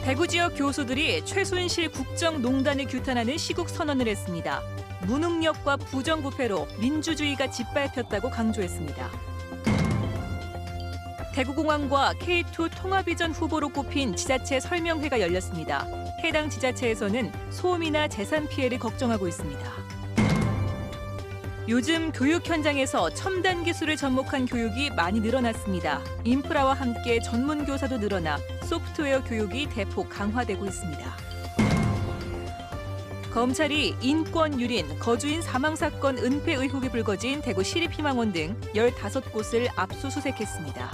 대구 지역 교수들이 최순실 국정농단을 규탄하는 시국 선언을 했습니다. 무능력과 부정부패로 민주주의가 짓밟혔다고 강조했습니다. 대구공항과 K2 통합이전 후보로 꼽힌 지자체 설명회가 열렸습니다. 해당 지자체에서는 소음이나 재산 피해를 걱정하고 있습니다. 요즘 교육 현장에서 첨단 기술을 접목한 교육이 많이 늘어났습니다. 인프라와 함께 전문 교사도 늘어나 소프트웨어 교육이 대폭 강화되고 있습니다. 검찰이 인권 유린, 거주인 사망 사건 은폐 의혹이 불거진 대구 시립희망원 등 15곳을 압수수색했습니다.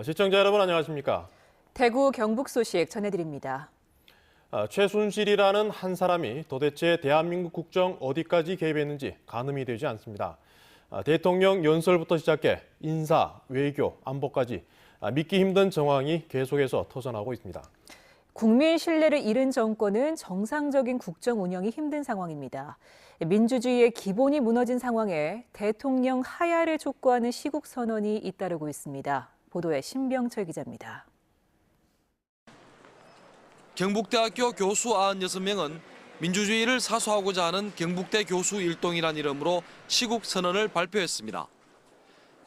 시청자 여러분 안녕하십니까? 대구 경북 소식 전해드립니다. 최순실이라는 한 사람이 도대체 대한민국 국정 어디까지 개입했는지 가늠이 되지 않습니다. 대통령 연설부터 시작해 인사, 외교, 안보까지 믿기 힘든 정황이 계속해서 터져나오고 있습니다. 국민 신뢰를 잃은 정권은 정상적인 국정 운영이 힘든 상황입니다. 민주주의의 기본이 무너진 상황에 대통령 하야를 촉구하는 시국 선언이 잇따르고 있습니다. 보도에 신병철 기자입니다. 경북대학교 교수 96명은 민주주의를 사수하고자 하는 경북대 교수 일동이란 이름으로 시국 선언을 발표했습니다.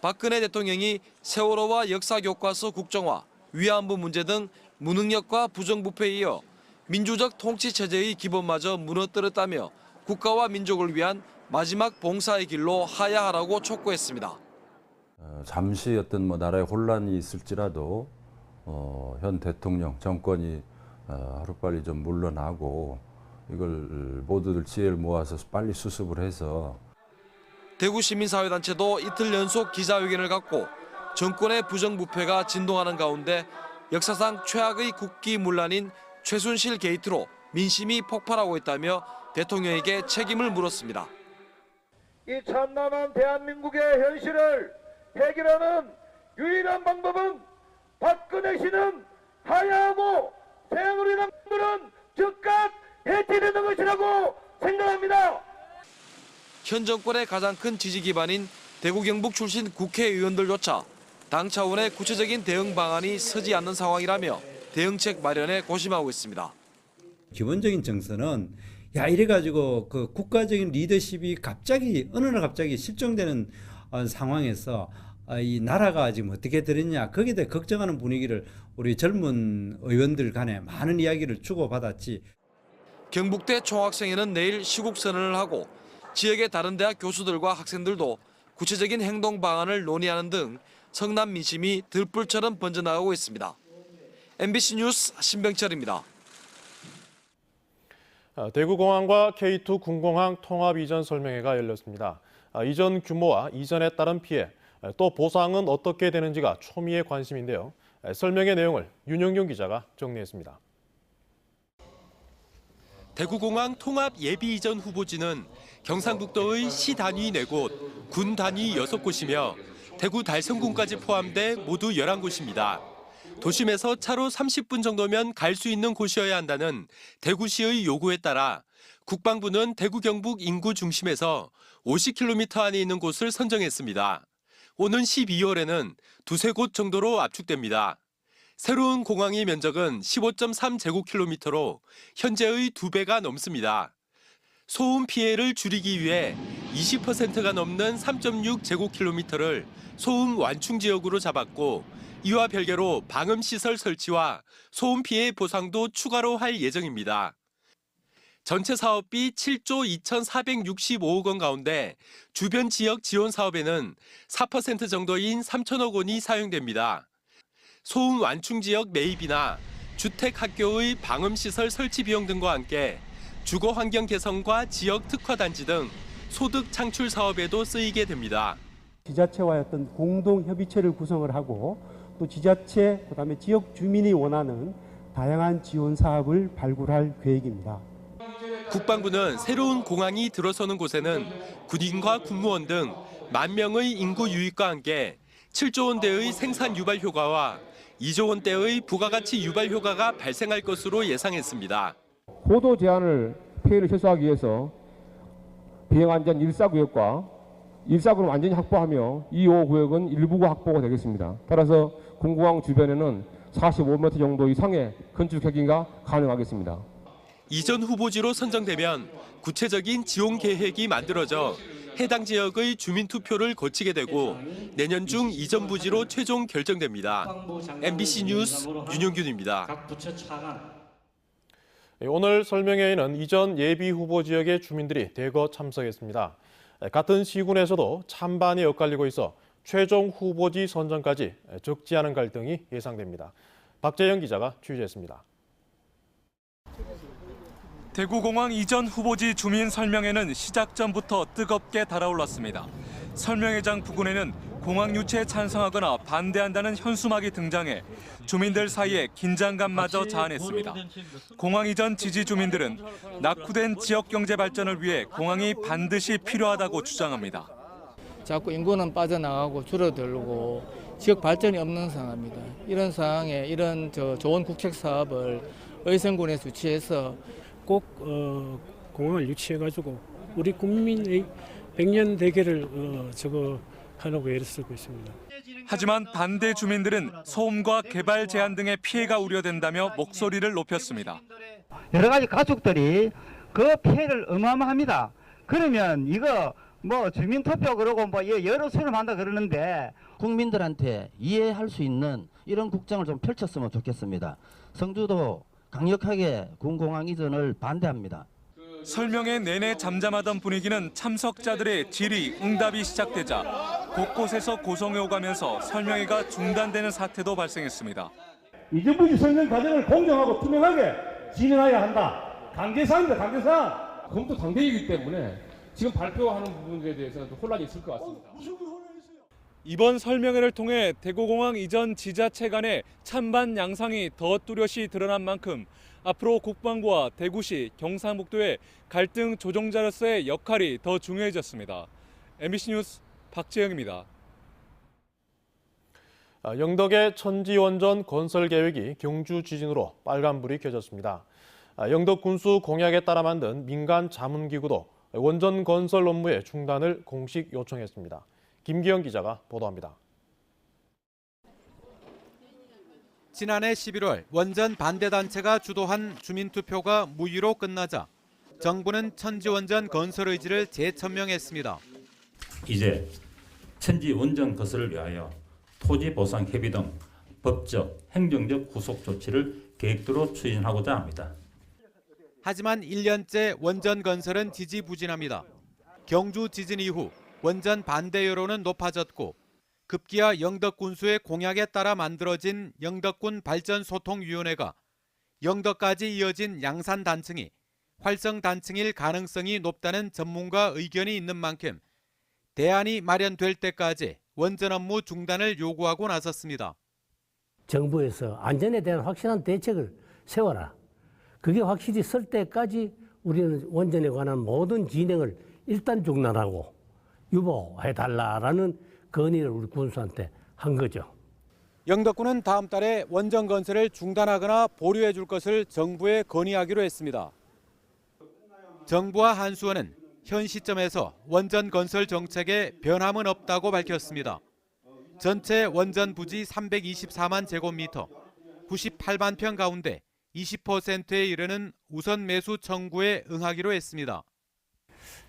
박근혜 대통령이 세월호와 역사교과서 국정화, 위안부 문제 등 무능력과 부정부패에 이어 민주적 통치체제의 기본마저 무너뜨렸다며 국가와 민족을 위한 마지막 봉사의 길로 하야하라고 촉구했습니다. 잠시 어떤 나라의 혼란이 있을지라도 현 대통령 정권이 하루빨리 좀 물러나고 이걸 모두들 지혜를 모아서 빨리 수습을 해서 대구 시민사회단체도 이틀 연속 기자회견을 갖고 정권의 부정부패가 진동하는 가운데 역사상 최악의 국기문란인 최순실 게이트로 민심이 폭발하고 있다며 대통령에게 책임을 물었습니다. 이 참담한 대한민국의 현실을 해결하는 유일한 방법은 박근혜 씨는 하야하고 새누리당들은 즉각 해체되는 것이라고 생각합니다. 현 정권의 가장 큰 지지 기반인 대구 경북 출신 국회의원들조차 당 차원의 구체적인 대응 방안이 서지 않는 상황이라며 대응책 마련에 고심하고 있습니다. 기본적인 정서는 이래가지고 그 국가적인 리더십이 어느 날 갑자기 실종되는 상황에서 이 나라가 지금 어떻게 되느냐 거기에 대해 걱정하는 분위기를 우리 젊은 의원들 간에 많은 이야기를 주고받았지. 경북대 총학생회는 내일 시국 선언을 하고 지역의 다른 대학 교수들과 학생들도 구체적인 행동 방안을 논의하는 등 성남 민심이 들불처럼 번져나가고 있습니다. MBC 뉴스 신병철입니다. 대구공항과 K2 군공항 통합 이전 설명회가 열렸습니다. 이전 규모와 이전에 따른 피해, 또 보상은 어떻게 되는지가 초미의 관심인데요. 설명회 내용을 윤영경 기자가 정리했습니다. 대구공항 통합 예비 이전 후보지는 경상북도의 시 단위 4곳, 군 단위 6곳이며 대구 달성군까지 포함돼 모두 11곳입니다. 도심에서 차로 30분 정도면 갈 수 있는 곳이어야 한다는 대구시의 요구에 따라 국방부는 대구 경북 인구 중심에서 50km 안에 있는 곳을 선정했습니다. 오는 12월에는 두세 곳 정도로 압축됩니다. 새로운 공항의 면적은 15.3제곱킬로미터로 현재의 2배가 넘습니다. 소음 피해를 줄이기 위해 20%가 넘는 3.6제곱킬로미터를 소음 완충 지역으로 잡았고 이와 별개로 방음시설 설치와 소음 피해 보상도 추가로 할 예정입니다. 전체 사업비 7조 2,465억 원 가운데 주변 지역 지원 사업에는 4% 정도인 3천억 원이 사용됩니다. 소음 완충 지역 매입이나 주택 학교의 방음시설 설치 비용 등과 함께 주거 환경 개선과 지역 특화 단지 등 소득 창출 사업에도 쓰이게 됩니다. 지자체와의 어떤 공동 협의체를 구성을 하고 또 지자체 그다음에 지역 주민이 원하는 다양한 지원 사업을 발굴할 계획입니다. 국방부는 새로운 공항이 들어서는 곳에는 군인과 군무원 등 10,000명의 인구 유입과 함께 7조 원대의 생산 유발 효과와 2조 원대의 부가가치 유발 효과가 발생할 것으로 예상했습니다. 고도 제한을 피해를 최소화하기 위해서 비행안전 1사구역과 1사구를 완전히 확보하며 2, 5구역은 일부가 확보가 되겠습니다. 따라서 공공항 주변에는 45m 정도 이상의 건축행위가 가능하겠습니다. 이전 후보지로 선정되면 구체적인 지원 계획이 만들어져 해당 지역의 주민 투표를 거치게 되고 내년 중 이전 부지로 최종 결정됩니다. MBC 뉴스 윤영균입니다. 오늘 설명회에는 이전 예비 후보 지역의 주민들이 대거 참석했습니다. 같은 시군에서도 찬반이 엇갈리고 있어 최종 후보지 선정까지 적지 않은 갈등이 예상됩니다. 박재영 기자가 취재했습니다. 대구공항 이전 후보지 주민 설명회는 시작 전부터 뜨겁게 달아올랐습니다. 설명회장 부근에는 공항 유치에 찬성하거나 반대한다는 현수막이 등장해 주민들 사이에 긴장감마저 자아냈습니다. 공항 이전 지지 주민들은 낙후된 지역 경제 발전을 위해 공항이 반드시 필요하다고 주장합니다. 자꾸 인구는 빠져나가고 줄어들고 지역 발전이 없는 상황입니다. 이런 상황에 이런 좋은 국책 사업을 의성군에서 유치해서 꼭 공항을 유치해가지고 우리 국민의 100년 대계를 하라고 애를 쓰고 있습니다. 하지만 반대 주민들은 소음과 개발 제한 등의 피해가 우려된다며 목소리를 높였습니다. 여러 가지 가족들이 그 피해를 어마어마합니다. 그러면 이거 주민투표 그러고 여러 수렴한다 그러는데 국민들한테 이해할 수 있는 이런 국정을 좀 펼쳤으면 좋겠습니다. 성주도 강력하게 군공항 이전을 반대합니다. 설명회 내내 잠잠하던 분위기는 참석자들의 질의, 응답이 시작되자 곳곳에서 고성이 오가면서 설명회가 중단되는 사태도 발생했습니다. 이전 부지 선정 과정을 공정하고 투명하게 진행해야 한다. 강제사항입니다. 강제사항. 검토 단계이기 때문에 지금 발표하는 부분에 대해서는 혼란이 있을 것 같습니다. 이번 설명회를 통해 대구공항 이전 지자체 간의 찬반 양상이 더 뚜렷이 드러난 만큼 앞으로 국방부와 대구시, 경상북도의 갈등 조정자로서의 역할이 더 중요해졌습니다. MBC 뉴스 박재영입니다. 영덕의 천지원전 건설 계획이 경주 지진으로 빨간불이 켜졌습니다. 영덕 군수 공약에 따라 만든 민간 자문기구도 원전 건설 업무의 중단을 공식 요청했습니다. 김기영 기자가 보도합니다. 지난해 11월 원전 반대단체가 주도한 주민투표가 무효로 끝나자 정부는 천지원전 건설 의지를 재천명했습니다. 이제 천지원전 건설을 위하여 토지보상협의 등 법적, 행정적 후속 조치를 계획대로 추진하고자 합니다. 하지만 1년째 원전 건설은 지지부진합니다. 경주 지진 이후 원전 반대 여론은 높아졌고 급기야 영덕 군수의 공약에 따라 만들어진 영덕군 발전소통위원회가 영덕까지 이어진 양산 단층이 활성 단층일 가능성이 높다는 전문가 의견이 있는 만큼 대안이 마련될 때까지 원전 업무 중단을 요구하고 나섰습니다. 정부에서 안전에 대한 확실한 대책을 세워라. 그게 확실히 설 때까지 우리는 원전에 관한 모든 진행을 일단 중단하고 유보해달라라는 건의를 우리 군수한테 한 거죠. 영덕군은 다음 달에 원전 건설을 중단하거나 보류해 줄 것을 정부에 건의하기로 했습니다. 정부와 한수원은 현 시점에서 원전 건설 정책에 변함은 없다고 밝혔습니다. 전체 원전 부지 324만 제곱미터, 98만 평 가운데 20%에 이르는 우선 매수 청구에 응하기로 했습니다.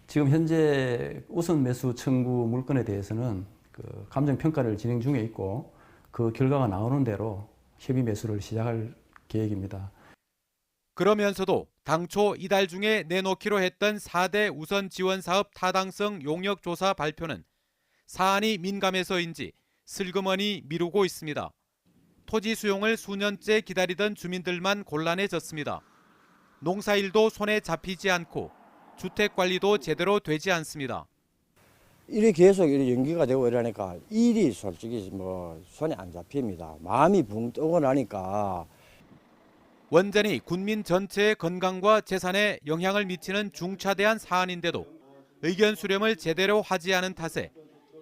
지금 현재 우선 매수 청구 물건에 대해서는 감정 평가를 진행 중에 있고 그 결과가 나오는 대로 협의 매수를 시작할 계획입니다. 그러면서도 당초 이달 중에 내놓기로 했던 4대 우선 지원 사업 타당성 용역 조사 발표는 사안이 민감해서인지 슬그머니 미루고 있습니다. 토지 수용을 수년째 기다리던 주민들만 곤란해졌습니다. 농사일도 손에 잡히지 않고 주택 관리도 제대로 되지 않습니다. 일이 계속 연기가 되고 이러니까 일이 솔직히 손에 안 잡힙니다. 마음이 붕 뜨고 나니까. 원전이 군민 전체의 건강과 재산에 영향을 미치는 중차대한 사안인데도 의견 수렴을 제대로 하지 않은 탓에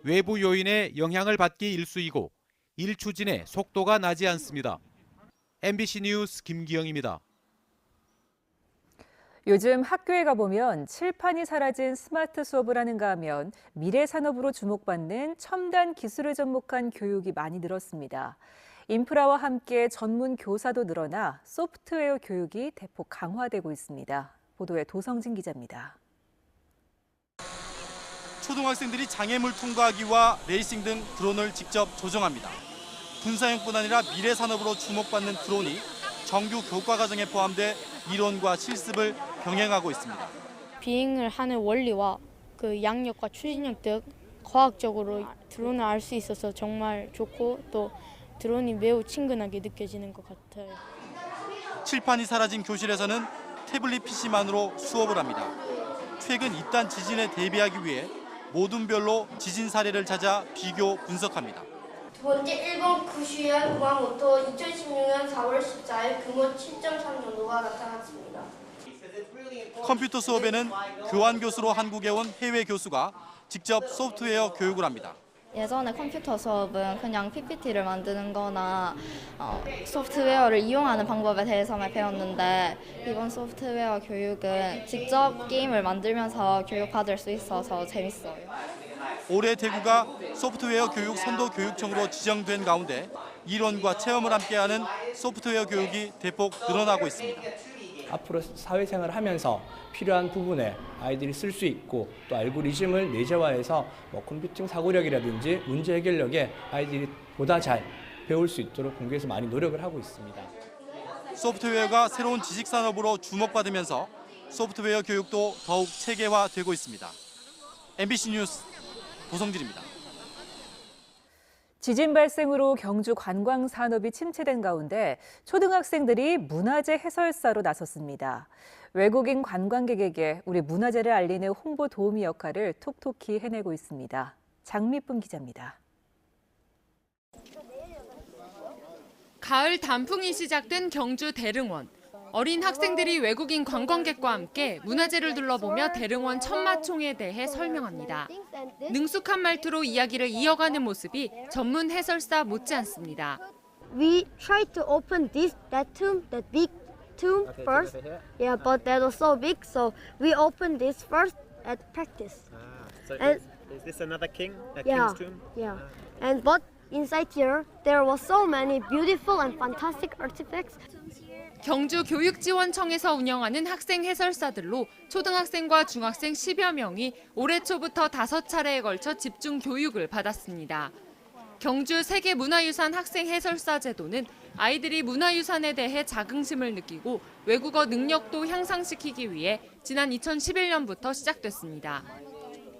외부 요인의 영향을 받기 일쑤이고 일 추진에 속도가 나지 않습니다. MBC 뉴스 김기영입니다. 요즘 학교에 가보면 칠판이 사라진 스마트 수업을 하는가 하면 미래 산업으로 주목받는 첨단 기술을 접목한 교육이 많이 늘었습니다. 인프라와 함께 전문 교사도 늘어나 소프트웨어 교육이 대폭 강화되고 있습니다. 보도에 도성진 기자입니다. 초등학생들이 장애물 통과하기와 레이싱 등 드론을 직접 조종합니다. 군사용뿐 아니라 미래 산업으로 주목받는 드론이 정규 교과 과정에 포함돼 이론과 실습을 병행하고 있습니다. 비행을 하는 원리와 그 양력과 추진력 등 과학적으로 드론을 알 수 있어서 정말 좋고 또 드론이 매우 친근하게 느껴지는 것 같아요. 칠판이 사라진 교실에서는 태블릿 PC만으로 수업을 합니다. 최근 잇단 지진에 대비하기 위해 모둠별로 지진 사례를 찾아 비교 분석합니다. 두 번째 일본 구슈현 구마모토 2016년 4월 14일 규모 7.3정도가 나타났습니다. 컴퓨터 수업에는 교환 교수로 한국에 온 해외 교수가 직접 소프트웨어 교육을 합니다. 예전에 컴퓨터 수업은 그냥 PPT를 만드는 거나 소프트웨어를 이용하는 방법에 대해서만 배웠는데 이번 소프트웨어 교육은 직접 게임을 만들면서 교육받을 수 있어서 재밌어요. 올해 대구가 소프트웨어 교육 선도 교육청으로 지정된 가운데 이론과 체험을 함께하는 소프트웨어 교육이 대폭 늘어나고 있습니다. 앞으로 사회생활을 하면서 필요한 부분에 아이들이 쓸 수 있고 또 알고리즘을 내재화해서 컴퓨팅 사고력이라든지 문제 해결력에 아이들이 보다 잘 배울 수 있도록 공교에서 많이 노력을 하고 있습니다. 소프트웨어가 새로운 지식 산업으로 주목받으면서 소프트웨어 교육도 더욱 체계화되고 있습니다. MBC 뉴스 도성진입니다. 지진 발생으로 경주 관광 산업이 침체된 가운데 초등학생들이 문화재 해설사로 나섰습니다. 외국인 관광객에게 우리 문화재를 알리는 홍보 도우미 역할을 톡톡히 해내고 있습니다. 장미쁨 기자입니다. 가을 단풍이 시작된 경주 대릉원. 어린 학생들이 외국인 관광객과 함께 문화재를 둘러보며 대릉원 천마총에 대해 설명합니다. 능숙한 말투로 이야기를 이어가는 모습이 전문 해설사 못지않습니다. We tried to open that big tomb first. Yeah, but that was so big, so we opened this first at practice. Is this another king? A Yeah, king's tomb? yeah. But inside here, there were so many beautiful and fantastic artifacts. 경주 교육지원청에서 운영하는 학생 해설사들로 초등학생과 중학생 10여 명이 올해 초부터 5차례에 걸쳐 집중 교육을 받았습니다. 경주 세계문화유산 학생 해설사 제도는 아이들이 문화유산에 대해 자긍심을 느끼고 외국어 능력도 향상시키기 위해 지난 2011년부터 시작됐습니다.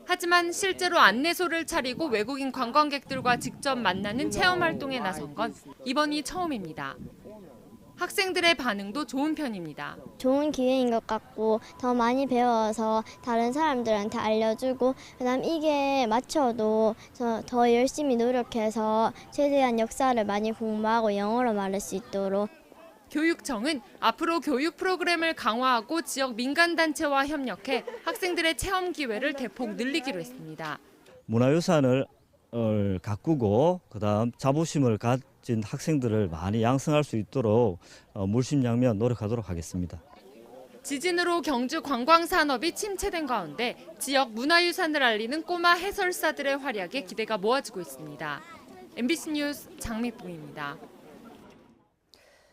하지만 실제로 안내소를 차리고 외국인 관광객들과 직접 만나는 체험 활동에 나선 건 이번이 처음입니다. 학생들의 반응도 좋은 편입니다. 좋은 기회인 것 같고 더 많이 배워서 다른 사람들한테 알려주고 그다음 이게 맞춰도 더 열심히 노력해서 최대한 역사를 많이 공부하고 영어로 말할 수 있도록. 교육청은 앞으로 교육 프로그램을 강화하고 지역 민간단체와 협력해 학생들의 체험 기회를 대폭 늘리기로 했습니다. 문화유산을 가꾸고 그다음 자부심을 가진 학생들을 많이 양성할 수 있도록 물심양면 노력하도록 하겠습니다. 지진으로 경주 관광산업이 침체된 가운데 지역 문화유산을 알리는 꼬마 해설사들의 활약에 기대가 모아지고 있습니다. MBC 뉴스 장미쁨입니다.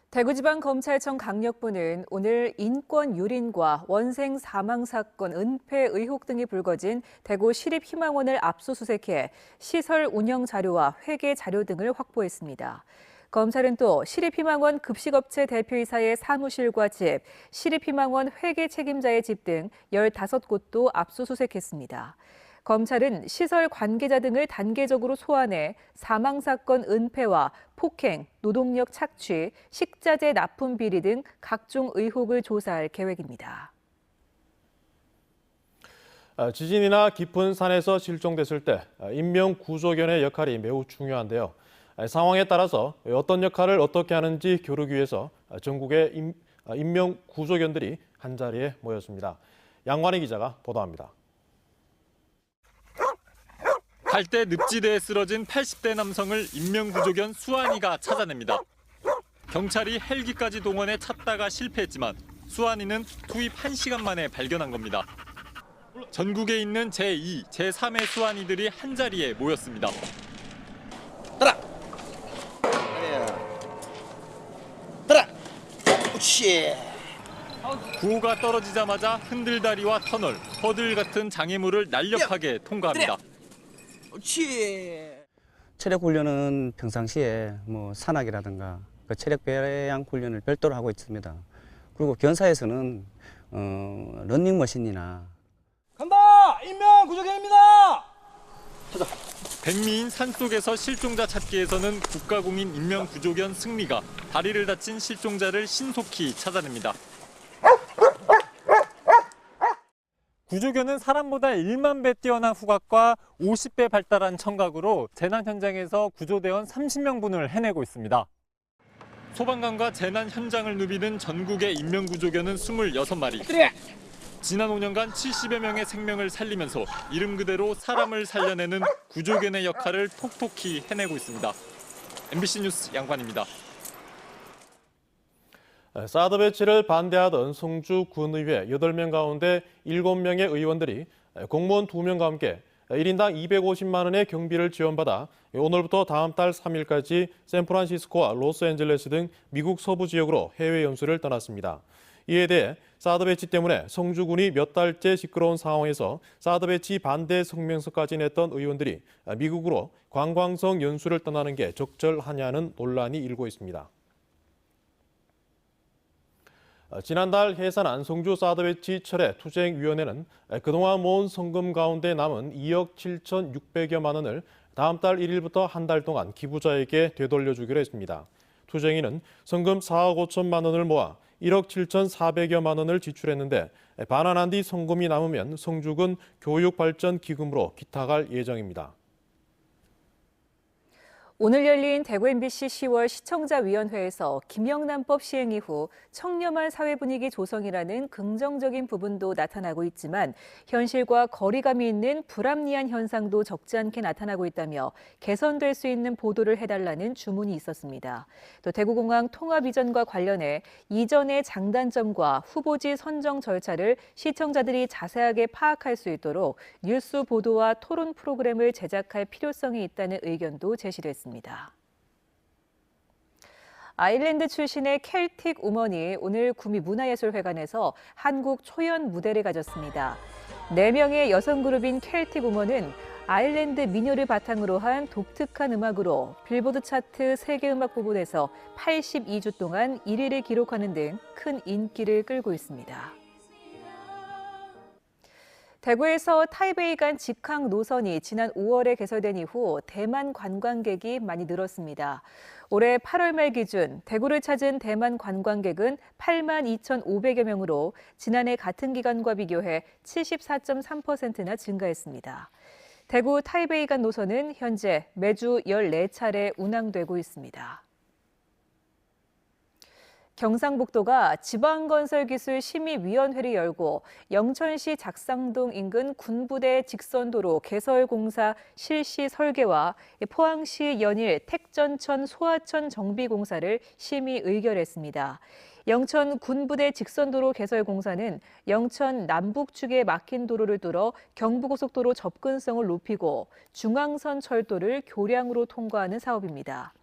대구지방검찰청 강력부는 오늘 인권 유린과 원생 사망 사건 은폐 의혹 등이 불거진 대구 시립희망원을 압수수색해 시설 운영 자료와 회계 자료 등을 확보했습니다. 검찰은 또 시립희망원 급식업체 대표이사의 사무실과 집, 시립희망원 회계 책임자의 집 등 15곳도 압수수색했습니다. 검찰은 시설 관계자 등을 단계적으로 소환해 사망 사건 은폐와 폭행, 노동력 착취, 식자재 납품 비리 등 각종 의혹을 조사할 계획입니다. 지진이나 깊은 산에서 실종됐을 때 인명구조견의 역할이 매우 중요한데요. 상황에 따라서 어떤 역할을 어떻게 하는지 겨루기 위해서 전국의 인명구조견들이 한자리에 모였습니다. 양관희 기자가 보도합니다. 갈대 늪지대에 쓰러진 80대 남성을 인명구조견 수환이가 찾아냅니다. 경찰이 헬기까지 동원해 찾다가 실패했지만 수환이는 투입 1시간 만에 발견한 겁니다. 전국에 있는 제2, 제3의 수환이들이 한자리에 모였습니다. 구호가 떨어지자마자 흔들다리와 터널, 허들 같은 장애물을 날렵하게 통과합니다. 체력 훈련은 평상시에 뭐 산악이라든가 그 체력 배양 훈련을 별도로 하고 있습니다. 그리고 견사에서는 러닝머신이나 간다! 인명 구조견입니다! 백미인 산속에서 실종자 찾기에서는 국가공인 인명구조견 승리가 다리를 다친 실종자를 신속히 찾아냅니다. 구조견은 사람보다 1만 배 뛰어난 후각과 50배 발달한 청각으로 재난 현장에서 구조대원 30명분을 해내고 있습니다. 소방관과 재난 현장을 누비는 전국의 인명구조견은 26마리. 지난 5년간 70여 명의 생명을 살리면서 이름 그대로 사람을 살려내는 구조견의 역할을 톡톡히 해내고 있습니다. MBC 뉴스 양관입니다. 사드 배치를 반대하던 성주 군의회 8명 가운데 7명의 의원들이 공무원 2명과 함께 1인당 250만 원의 경비를 지원받아 오늘부터 다음 달 3일까지 샌프란시스코와 로스앤젤레스 등 미국 서부 지역으로 해외 연수를 떠났습니다. 이에 대해 사드 배치 때문에 성주군이 몇 달째 시끄러운 상황에서 사드 배치 반대 성명서까지 냈던 의원들이 미국으로 관광성 연수를 떠나는 게 적절하냐는 논란이 일고 있습니다. 지난달 해산한 성주 사드 배치 철회 투쟁위원회는 그동안 모은 성금 가운데 남은 2억 7,600여만 원을 다음 달 1일부터 한 달 동안 기부자에게 되돌려주기로 했습니다. 투쟁인은 성금 4억 5천만 원을 모아 1억 7,400여만 원을 지출했는데 반환한 뒤 성금이 남으면 성주군 교육발전기금으로 기탁할 예정입니다. 오늘 열린 대구 MBC 10월 시청자위원회에서 김영란법 시행 이후 청렴한 사회 분위기 조성이라는 긍정적인 부분도 나타나고 있지만 현실과 거리감이 있는 불합리한 현상도 적지 않게 나타나고 있다며 개선될 수 있는 보도를 해달라는 주문이 있었습니다. 또 대구공항 통합 이전과 관련해 이전의 장단점과 후보지 선정 절차를 시청자들이 자세하게 파악할 수 있도록 뉴스 보도와 토론 프로그램을 제작할 필요성이 있다는 의견도 제시됐습니다. 아일랜드 출신의 켈틱 우먼이 오늘 구미 문화예술회관에서 한국 초연 무대를 가졌습니다. 4명의 여성 그룹인 켈틱 우먼은 아일랜드 민요를 바탕으로 한 독특한 음악으로 빌보드 차트 세계 음악 부분에서 82주 동안 1위를 기록하는 등 큰 인기를 끌고 있습니다. 대구에서 타이베이 간 직항 노선이 지난 5월에 개설된 이후 대만 관광객이 많이 늘었습니다. 올해 8월 말 기준 대구를 찾은 대만 관광객은 8만 2,500여 명으로 지난해 같은 기간과 비교해 74.3%나 증가했습니다. 대구 타이베이 간 노선은 현재 매주 14차례 운항되고 있습니다. 경상북도가 지방건설기술심의위원회를 열고 영천시 작상동 인근 군부대 직선도로 개설공사 실시 설계와 포항시 연일 택전천 소하천 정비공사를 심의 의결했습니다. 영천 군부대 직선도로 개설 공사는 영천 남북측에 막힌 도로를 뚫어 경부고속도로 접근성을 높이고 중앙선 철도를 교량으로 통과하는 사업입니다.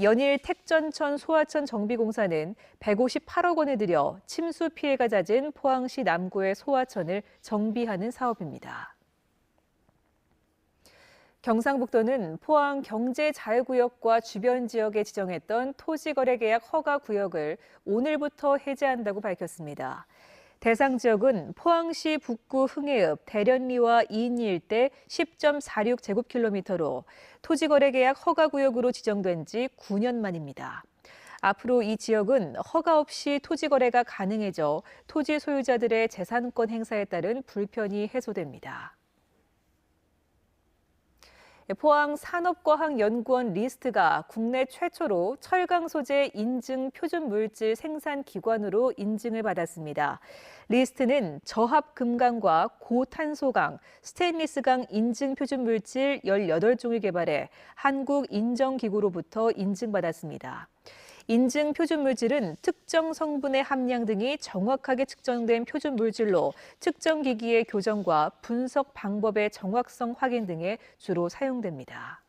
연일 택전천 소하천 정비공사는 158억 원을 들여 침수 피해가 잦은 포항시 남구의 소하천을 정비하는 사업입니다. 경상북도는 포항 경제자유구역과 주변 지역에 지정했던 토지거래계약 허가구역을 오늘부터 해제한다고 밝혔습니다. 대상 지역은 포항시 북구 흥해읍 대련리와 이인리 일대 10.46제곱킬로미터로 토지거래계약 허가구역으로 지정된 지 9년 만입니다. 앞으로 이 지역은 허가 없이 토지거래가 가능해져 토지 소유자들의 재산권 행사에 따른 불편이 해소됩니다. 포항산업과학연구원 리스트가 국내 최초로 철강 소재 인증 표준 물질 생산 기관으로 인증을 받았습니다. 리스트는 저합 금강과 고탄소강, 스테인리스강 인증 표준 물질 18종을 개발해 한국 인정기구로부터 인증받았습니다. 인증 표준 물질은 특정 성분의 함량 등이 정확하게 측정된 표준 물질로 측정 기기의 교정과 분석 방법의 정확성 확인 등에 주로 사용됩니다.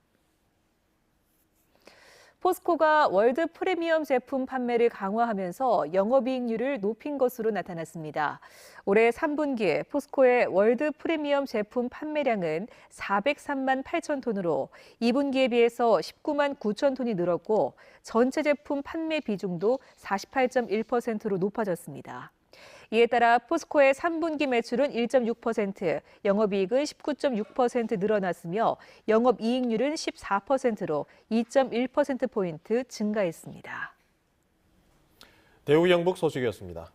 포스코가 월드 프리미엄 제품 판매를 강화하면서 영업이익률을 높인 것으로 나타났습니다. 올해 3분기에 포스코의 월드 프리미엄 제품 판매량은 403만 8천 톤으로 2분기에 비해서 19만 9천 톤이 늘었고 전체 제품 판매 비중도 48.1%로 높아졌습니다. 이에 따라 포스코의 3분기 매출은 1.6%, 영업이익은 19.6% 늘어났으며 영업이익률은 14%로 2.1%포인트 증가했습니다. 대우 영북 소식이었습니다.